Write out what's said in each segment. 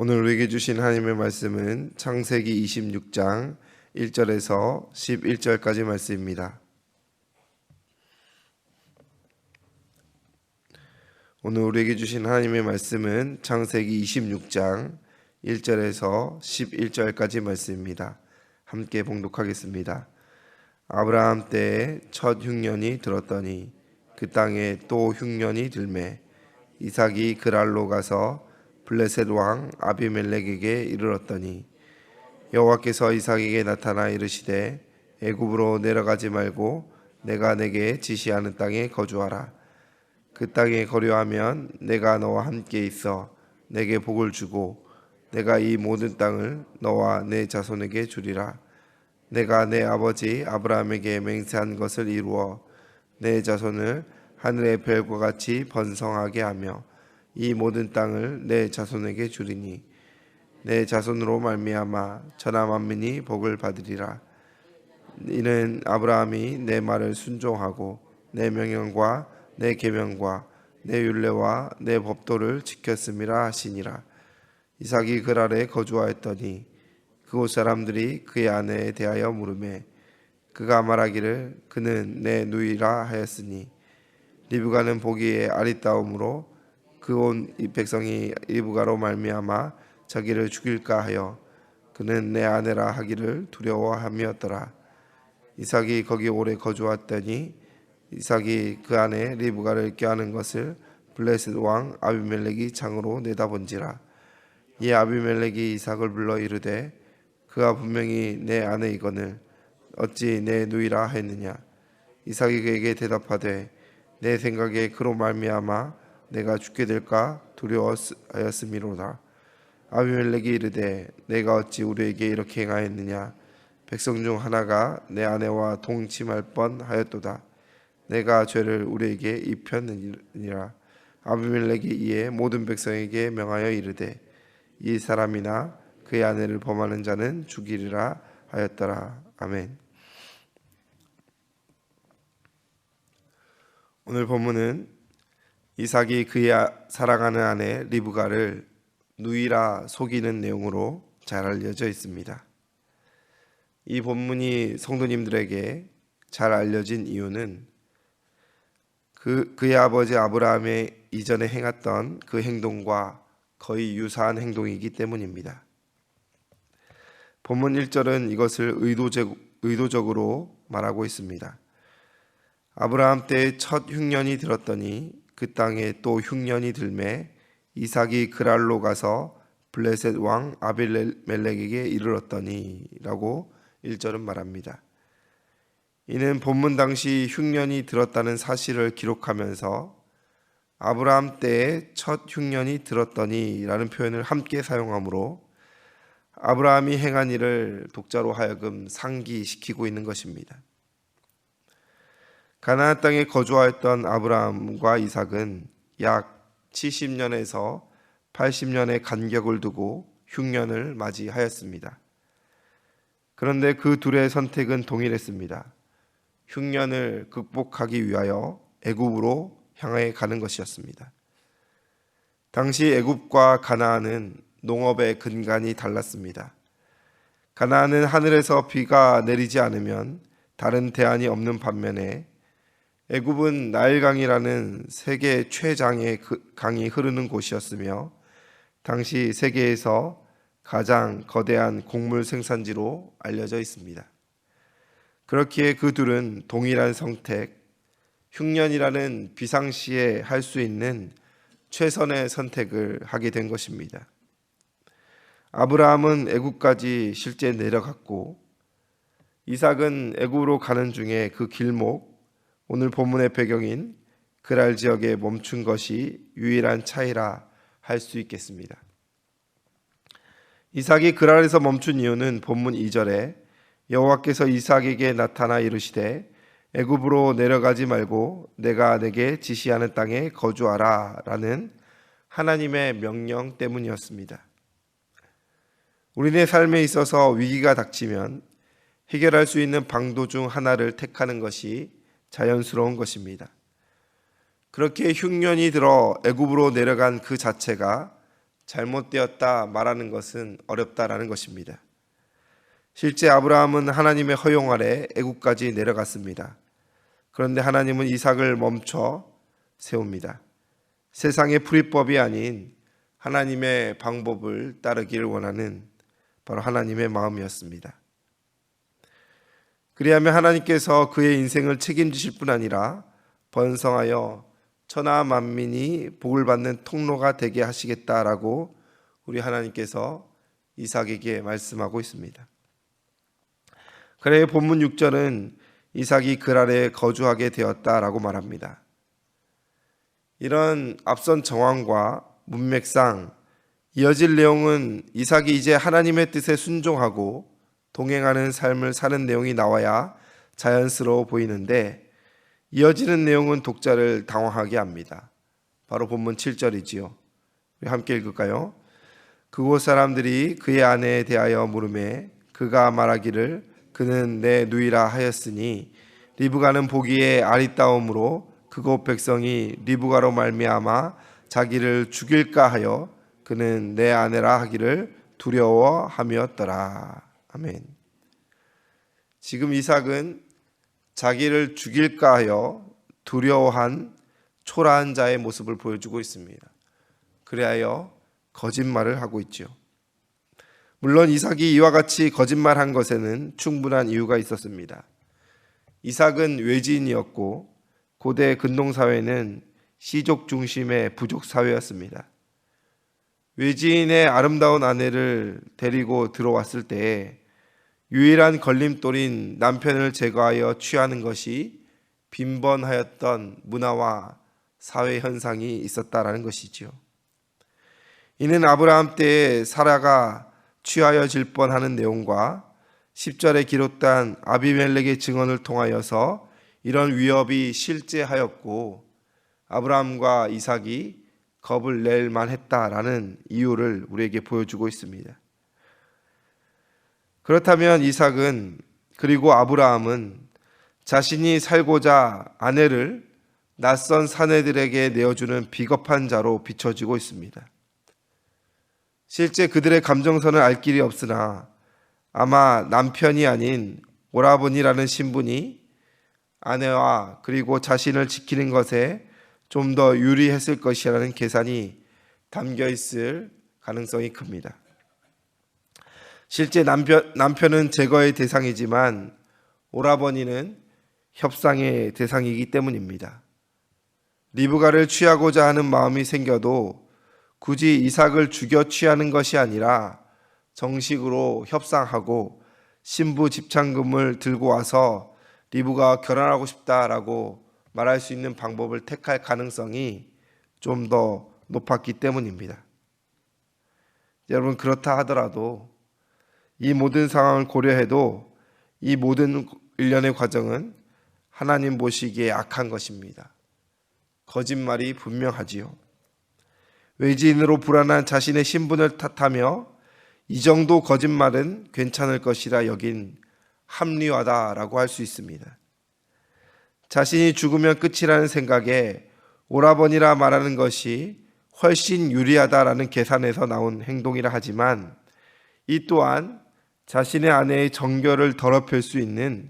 오늘 우리에게 주신 하나님의 말씀은 창세기 26장 1절에서 11절까지 말씀입니다. 오늘 우리에게 주신 하나님의 말씀은 창세기 26장 1절에서 11절까지 말씀입니다. 함께 봉독하겠습니다. 아브라함 때에 첫 흉년이 들었더니 그 땅에 또 흉년이 들매 이삭이 그랄로 가서 블레셋 왕 아비멜렉에게 이르렀더니 여호와께서 이삭에게 나타나 이르시되 애굽으로 내려가지 말고 내가 내게 지시하는 땅에 거주하라. 그 땅에 거류하면 내가 너와 함께 있어 내게 복을 주고 내가 이 모든 땅을 너와 내 자손에게 주리라. 내가 내 아버지 아브라함에게 맹세한 것을 이루어 내 자손을 하늘의 별과 같이 번성하게 하며 이 모든 땅을 내 자손에게 주리니 내 자손으로 말미암아 천하 만민이 복을 받으리라. 이는 아브라함이 내 말을 순종하고 내 명령과 내 계명과 내 율례와 내 법도를 지켰음이라 하시니라. 이삭이 그랄에 거주하였더니 그곳 사람들이 그의 아내에 대하여 물으매 그가 말하기를 그는 내 누이라 하였으니 리브가는 보기에 아리따움으로 그 온 백성이 리브가로 말미암아 자기를 죽일까 하여 그는 내 아내라 하기를 두려워함이었더라. 이삭이 거기 오래 거주했더니 이삭이 그 아내 리브가를 꾀하는 것을 블레셋 왕 아비멜렉이 창으로 내다본지라. 이 아비멜렉이 이삭을 불러 이르되 그가 분명히 내 아내이거늘 어찌 내 누이라 했느냐. 이삭이 그에게 대답하되 내 생각에 그로 말미암아 내가 죽게 될까 두려워하였음이로다. 아비멜렉이 이르되 내가 어찌 우리에게 이렇게 행하였느냐. 백성 중 하나가 내 아내와 동침할 뻔하였도다. 내가 죄를 우리에게 입혔느니라. 아비멜렉이 이에 모든 백성에게 명하여 이르되 이 사람이나 그의 아내를 범하는 자는 죽이리라 하였더라. 아멘. 오늘 본문은 이삭이 그의 사랑하는 아내 리브가를 누이라 속이는 내용으로 잘 알려져 있습니다. 이 본문이 성도님들에게 잘 알려진 이유는 그의 아버지 아브라함의 이전에 행했던 그 행동과 거의 유사한 행동이기 때문입니다. 본문 1절은 이것을 의도적으로 말하고 있습니다. 아브라함 때에 첫 흉년이 들었더니 그 땅에 또 흉년이 들매 이삭이 그랄로 가서 블레셋 왕 아비멜렉에게 이르렀더니 라고 1절은 말합니다. 이는 본문 당시 흉년이 들었다는 사실을 기록하면서 아브라함 때에 첫 흉년이 들었더니 라는 표현을 함께 사용하므로 아브라함이 행한 일을 독자로 하여금 상기시키고 있는 것입니다. 가나안 땅에 거주하였던 아브라함과 이삭은 약 70년에서 80년의 간격을 두고 흉년을 맞이하였습니다. 그런데 그 둘의 선택은 동일했습니다. 흉년을 극복하기 위하여 애굽으로 향해 가는 것이었습니다. 당시 애굽과 가나안은 농업의 근간이 달랐습니다. 가나안은 하늘에서 비가 내리지 않으면 다른 대안이 없는 반면에 애굽은 나일강이라는 세계 최장의 강이 흐르는 곳이었으며 당시 세계에서 가장 거대한 곡물 생산지로 알려져 있습니다. 그렇기에 그 둘은 동일한 선택, 흉년이라는 비상시에 할 수 있는 최선의 선택을 하게 된 것입니다. 아브라함은 애굽까지 실제 내려갔고 이삭은 애굽으로 가는 중에 그 길목, 오늘 본문의 배경인 그랄 지역에 멈춘 것이 유일한 차이라 할 수 있겠습니다. 이삭이 그랄에서 멈춘 이유는 본문 2절에 여호와께서 이삭에게 나타나 이르시되 애굽으로 내려가지 말고 내가 내게 지시하는 땅에 거주하라 라는 하나님의 명령 때문이었습니다. 우리네 삶에 있어서 위기가 닥치면 해결할 수 있는 방도 중 하나를 택하는 것이 자연스러운 것입니다. 그렇게 흉년이 들어 애굽으로 내려간 그 자체가 잘못되었다 말하는 것은 어렵다라는 것입니다. 실제 아브라함은 하나님의 허용 아래 애굽까지 내려갔습니다. 그런데 하나님은 이삭을 멈춰 세웁니다. 세상의 풀이법이 아닌 하나님의 방법을 따르기를 원하는 바로 하나님의 마음이었습니다. 그리하면 하나님께서 그의 인생을 책임지실 뿐 아니라 번성하여 천하 만민이 복을 받는 통로가 되게 하시겠다라고 우리 하나님께서 이삭에게 말씀하고 있습니다. 그래 본문 6절은 이삭이 그 아래에 거주하게 되었다라고 말합니다. 이런 앞선 정황과 문맥상 이어질 내용은 이삭이 이제 하나님의 뜻에 순종하고 동행하는 삶을 사는 내용이 나와야 자연스러워 보이는데 이어지는 내용은 독자를 당황하게 합니다. 바로 본문 7절이지요. 우리 함께 읽을까요? 그곳 사람들이 그의 아내에 대하여 물으매 그가 말하기를 그는 내 누이라 하였으니 리브가는 보기에 아리따움으로 그곳 백성이 리브가로 말미암아 자기를 죽일까 하여 그는 내 아내라 하기를 두려워함이었더라. 아멘. 지금 이삭은 자기를 죽일까 하여 두려워한 초라한 자의 모습을 보여주고 있습니다. 그리하여 거짓말을 하고 있죠. 물론 이삭이 이와 같이 거짓말한 것에는 충분한 이유가 있었습니다. 이삭은 외지인이었고 고대 근동사회는 시족 중심의 부족 사회였습니다. 외지인의 아름다운 아내를 데리고 들어왔을 때 유일한 걸림돌인 남편을 제거하여 취하는 것이 빈번하였던 문화와 사회 현상이 있었다라는 것이지요. 이는 아브라함 때에 사라가 취하여질 뻔하는 내용과 10절에 기록된 아비멜렉의 증언을 통하여서 이런 위협이 실제하였고 아브라함과 이삭이 겁을 낼 만했다라는 이유를 우리에게 보여주고 있습니다. 그렇다면 이삭은 그리고 아브라함은 자신이 살고자 아내를 낯선 사내들에게 내어주는 비겁한 자로 비춰지고 있습니다. 실제 그들의 감정선을 알 길이 없으나 아마 남편이 아닌 오라버니라는 신분이 아내와 그리고 자신을 지키는 것에 좀 더 유리했을 것이라는 계산이 담겨 있을 가능성이 큽니다. 실제 남편은 제거의 대상이지만 오라버니는 협상의 대상이기 때문입니다. 리브가를 취하고자 하는 마음이 생겨도 굳이 이삭을 죽여 취하는 것이 아니라 정식으로 협상하고 신부 집착금을 들고 와서 리브가 결혼하고 싶다라고 말할 수 있는 방법을 택할 가능성이 좀 더 높았기 때문입니다. 여러분, 그렇다 하더라도 이 모든 상황을 고려해도 이 모든 일련의 과정은 하나님 보시기에 악한 것입니다. 거짓말이 분명하지요. 외지인으로 불안한 자신의 신분을 탓하며 이 정도 거짓말은 괜찮을 것이라 여긴 합리화다라고 할 수 있습니다. 자신이 죽으면 끝이라는 생각에 오라버니라 말하는 것이 훨씬 유리하다라는 계산에서 나온 행동이라 하지만 이 또한 자신의 아내의 정결을 더럽힐 수 있는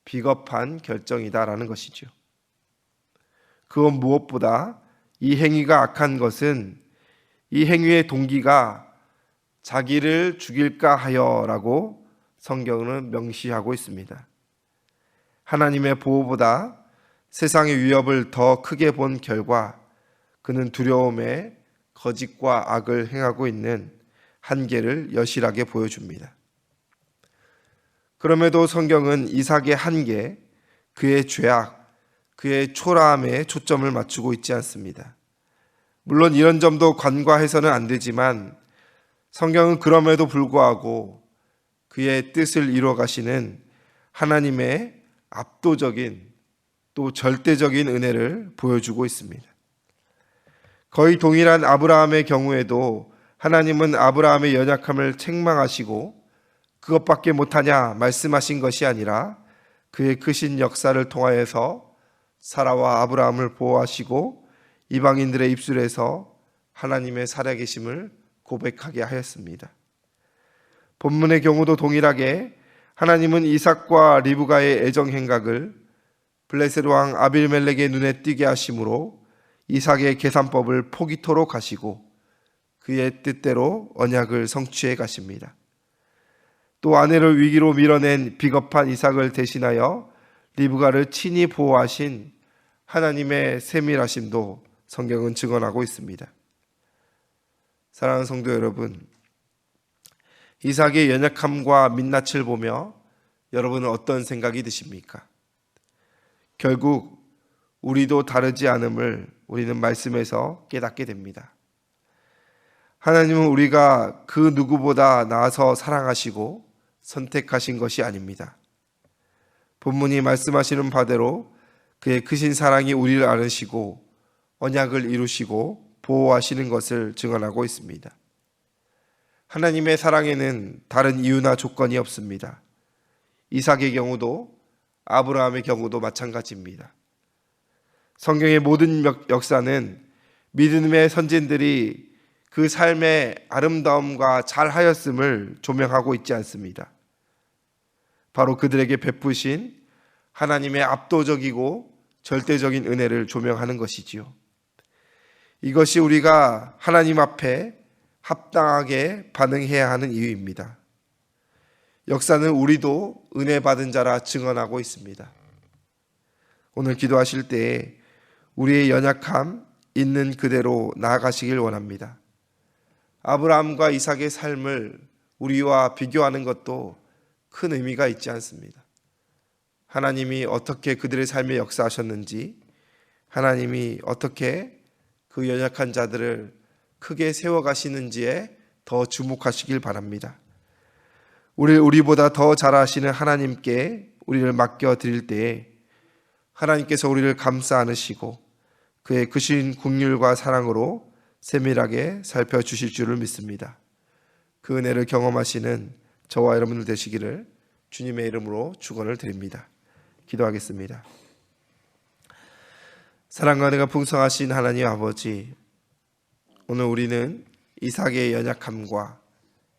비겁한 결정이다라는 것이죠. 그건 무엇보다 이 행위가 악한 것은 이 행위의 동기가 자기를 죽일까 하여라고 성경은 명시하고 있습니다. 하나님의 보호보다 세상의 위협을 더 크게 본 결과 그는 두려움에 거짓과 악을 행하고 있는 한계를 여실하게 보여줍니다. 그럼에도 성경은 이삭의 한계, 그의 죄악, 그의 초라함에 초점을 맞추고 있지 않습니다. 물론 이런 점도 간과해서는 안 되지만 성경은 그럼에도 불구하고 그의 뜻을 이루어 가시는 하나님의 압도적인 또 절대적인 은혜를 보여주고 있습니다. 거의 동일한 아브라함의 경우에도 하나님은 아브라함의 연약함을 책망하시고 그것밖에 못하냐 말씀하신 것이 아니라 그의 크신 역사를 통하여서 사라와 아브라함을 보호하시고 이방인들의 입술에서 하나님의 살아계심을 고백하게 하였습니다. 본문의 경우도 동일하게 하나님은 이삭과 리브가의 애정 행각을 블레셋 왕 아빌멜렉의 눈에 띄게 하심으로 이삭의 계산법을 포기토록 하시고 그의 뜻대로 언약을 성취해 가십니다. 또 아내를 위기로 밀어낸 비겁한 이삭을 대신하여 리브가를 친히 보호하신 하나님의 세밀하심도 성경은 증언하고 있습니다. 사랑하는 성도 여러분, 이삭의 연약함과 민낯을 보며 여러분은 어떤 생각이 드십니까? 결국 우리도 다르지 않음을 우리는 말씀에서 깨닫게 됩니다. 하나님은 우리가 그 누구보다 나아서 사랑하시고 선택하신 것이 아닙니다. 본문이 말씀하시는 바대로 그의 크신 사랑이 우리를 안으시고 언약을 이루시고 보호하시는 것을 증언하고 있습니다. 하나님의 사랑에는 다른 이유나 조건이 없습니다. 이삭의 경우도 아브라함의 경우도 마찬가지입니다. 성경의 모든 역사는 믿음의 선진들이 그 삶의 아름다움과 잘하였음을 조명하고 있지 않습니다. 바로 그들에게 베푸신 하나님의 압도적이고 절대적인 은혜를 조명하는 것이지요. 이것이 우리가 하나님 앞에 합당하게 반응해야 하는 이유입니다. 역사는 우리도 은혜 받은 자라 증언하고 있습니다. 오늘 기도하실 때 우리의 연약함 있는 그대로 나아가시길 원합니다. 아브라함과 이삭의 삶을 우리와 비교하는 것도 큰 의미가 있지 않습니다. 하나님이 어떻게 그들의 삶에 역사하셨는지, 하나님이 어떻게 그 연약한 자들을 크게 세워가시는지에 더 주목하시길 바랍니다. 우리보다 더 잘하시는 하나님께 우리를 맡겨드릴 때에 하나님께서 우리를 감싸 안으시고 그의 크신 긍휼과 사랑으로 세밀하게 살펴주실 줄을 믿습니다. 그 은혜를 경험하시는 저와 여러분들 되시기를 주님의 이름으로 축원을 드립니다. 기도하겠습니다. 사랑과 은혜가 풍성하신 하나님 아버지, 오늘 우리는 이삭의 연약함과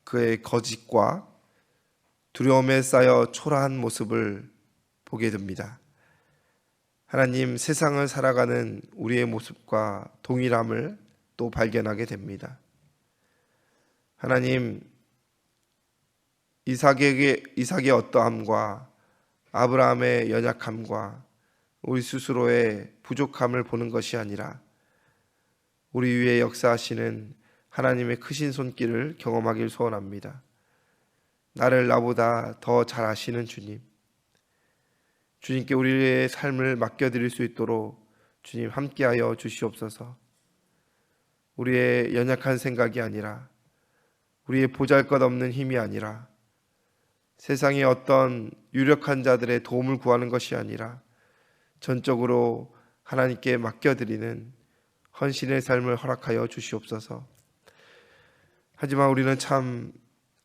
그의 거짓과 두려움에 쌓여 초라한 모습을 보게 됩니다. 하나님, 세상을 살아가는 우리의 모습과 동일함을 또 발견하게 됩니다. 하나님, 이삭의 어떠함과 아브라함의 연약함과 우리 스스로의 부족함을 보는 것이 아니라 우리 위에 역사하시는 하나님의 크신 손길을 경험하길 소원합니다. 나를 나보다 더 잘 아시는 주님, 주님께 우리의 삶을 맡겨드릴 수 있도록 주님 함께하여 주시옵소서. 우리의 연약한 생각이 아니라, 우리의 보잘것없는 힘이 아니라, 세상의 어떤 유력한 자들의 도움을 구하는 것이 아니라 전적으로 하나님께 맡겨드리는 헌신의 삶을 허락하여 주시옵소서. 하지만 우리는 참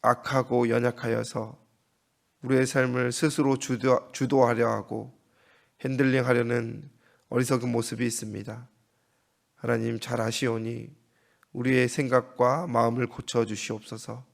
악하고 연약하여서 우리의 삶을 스스로 주도하려 하고 핸들링하려는 어리석은 모습이 있습니다. 하나님 잘 아시오니 우리의 생각과 마음을 고쳐 주시옵소서.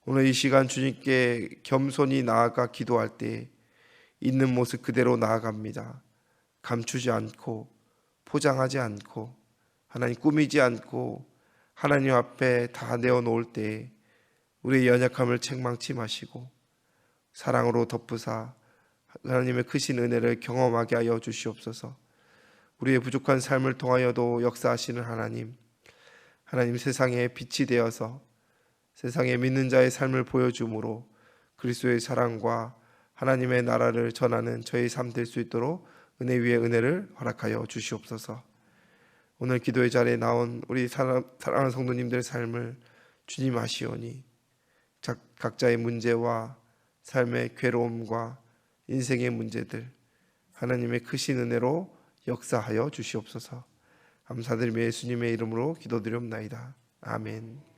오늘 이 시간 주님께 겸손히 나아가 기도할 때 있는 모습 그대로 나아갑니다. 감추지 않고 포장하지 않고 하나님 꾸미지 않고 하나님 앞에 다 내어놓을 때 우리의 연약함을 책망치 마시고 사랑으로 덮으사 하나님의 크신 은혜를 경험하게 하여 주시옵소서. 우리의 부족한 삶을 통하여도 역사하시는 하나님, 하나님 세상에 빛이 되어서 세상에 믿는 자의 삶을 보여줌으로 그리스도의 사랑과 하나님의 나라를 전하는 저희 삶 될 수 있도록 은혜 위에 은혜를 허락하여 주시옵소서. 오늘 기도의 자리에 나온 우리 사랑하는 성도님들의 삶을 주님 아시오니 각자의 문제와 삶의 괴로움과 인생의 문제들 하나님의 크신 은혜로 역사하여 주시옵소서. 감사드리며 예수님의 이름으로 기도드리옵나이다. 아멘.